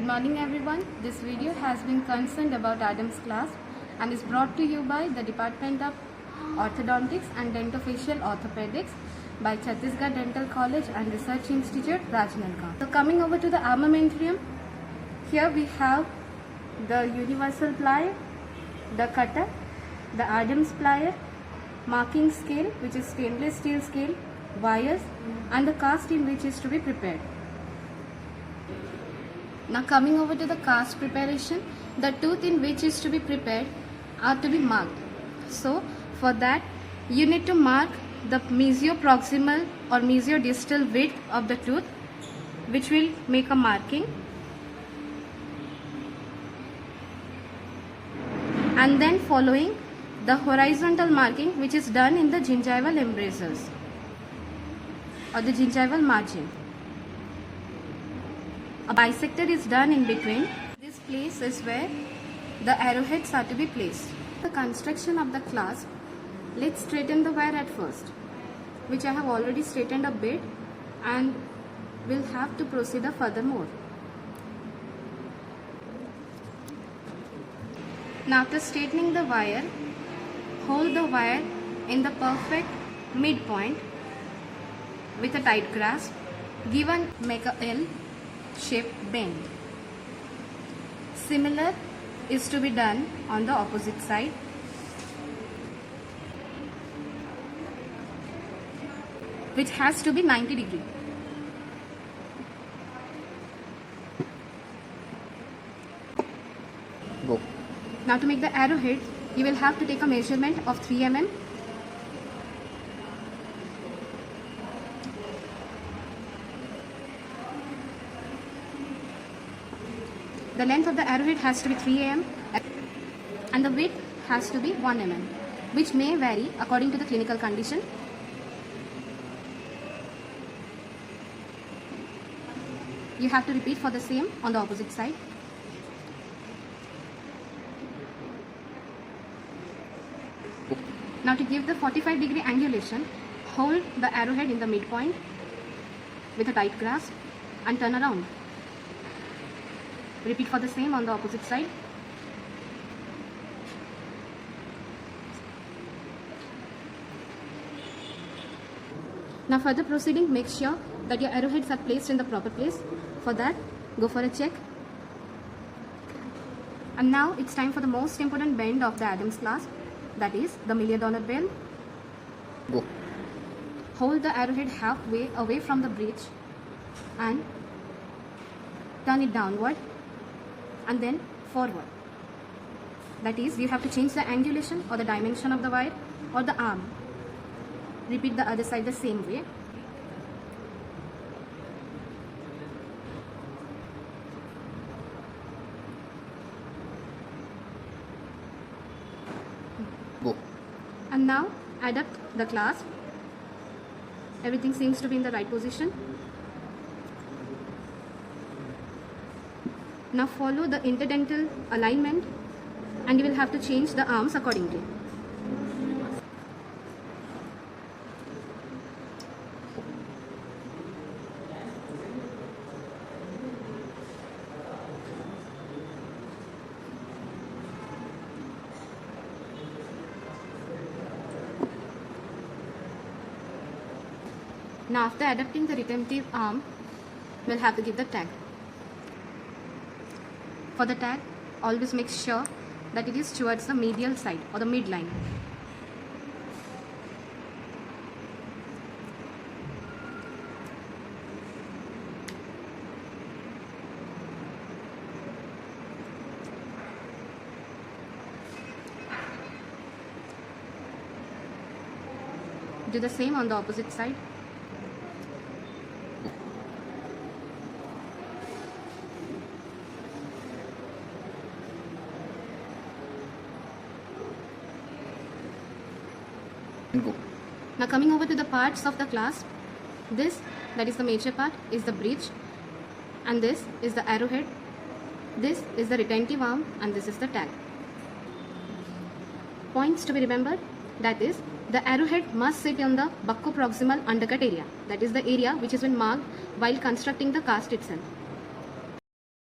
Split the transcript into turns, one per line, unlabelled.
morning everyone. This video has been concerned about Adams class and is brought to you by the Department of Orthodontics and Dentofacial Orthopedics by Chhattisgarh Dental College and Research Institute, Rajnandgaon. So coming over to the armamentarium, here we have the universal plier, the cutter, the Adams plier, marking scale which is stainless steel scale, wires and the cast in which is to be prepared. Now coming over to the cast preparation, the tooth in which is to be prepared are to be marked. So for that you need to mark the mesioproximal or mesiodistal width of the tooth, which will make a marking, and then following the horizontal marking which is done in the gingival embrasures or the gingival margin. A bisector is done in between. This place is where the arrowheads are to be placed. The construction of the clasp, let's straighten the wire at first, which I have already straightened a bit and will have to proceed furthermore. Now after straightening the wire, hold the wire in the perfect midpoint with a tight grasp. Make a L shaped bend. Similar is to be done on the opposite side. Which has to be 90 degrees.
Go.
Now to make the arrowhead, you will have to take a measurement of 3 mm. The length of the arrowhead has to be 3 mm and the width has to be 1 mm, which may vary according to the clinical condition. You have to repeat for the same on the opposite side. Now to give the 45-degree angulation, hold the arrowhead in the midpoint with a tight grasp and turn around. Repeat for the same on the opposite side. Now further proceeding, make sure that your arrowheads are placed in the proper place. For that, go for a check. And now it's time for the most important bend of the Adams clasp, that is the $1 million bend.
Go.
Hold the arrowhead halfway away from the bridge and turn it downward and then forward. That is, you have to change the angulation or the dimension of the wire or the arm. Repeat the other side the same way.
Go.
And now adapt the clasp. Everything seems to be in the right position. Now follow the interdental alignment and you will have to change the arms accordingly. Now after adapting the retentive arm, we'll have to give the tag. For the tag, always make sure that it is towards the medial side or the midline. Do the same on the opposite side.
Go.
Now coming over to the parts of the clasp, this, that is the major part, is the bridge, and this is the arrowhead, this is the retentive arm, and this is the tag. Points to be remembered, that is, the arrowhead must sit on the buccoproximal undercut area, that is the area which has been marked while constructing the cast itself.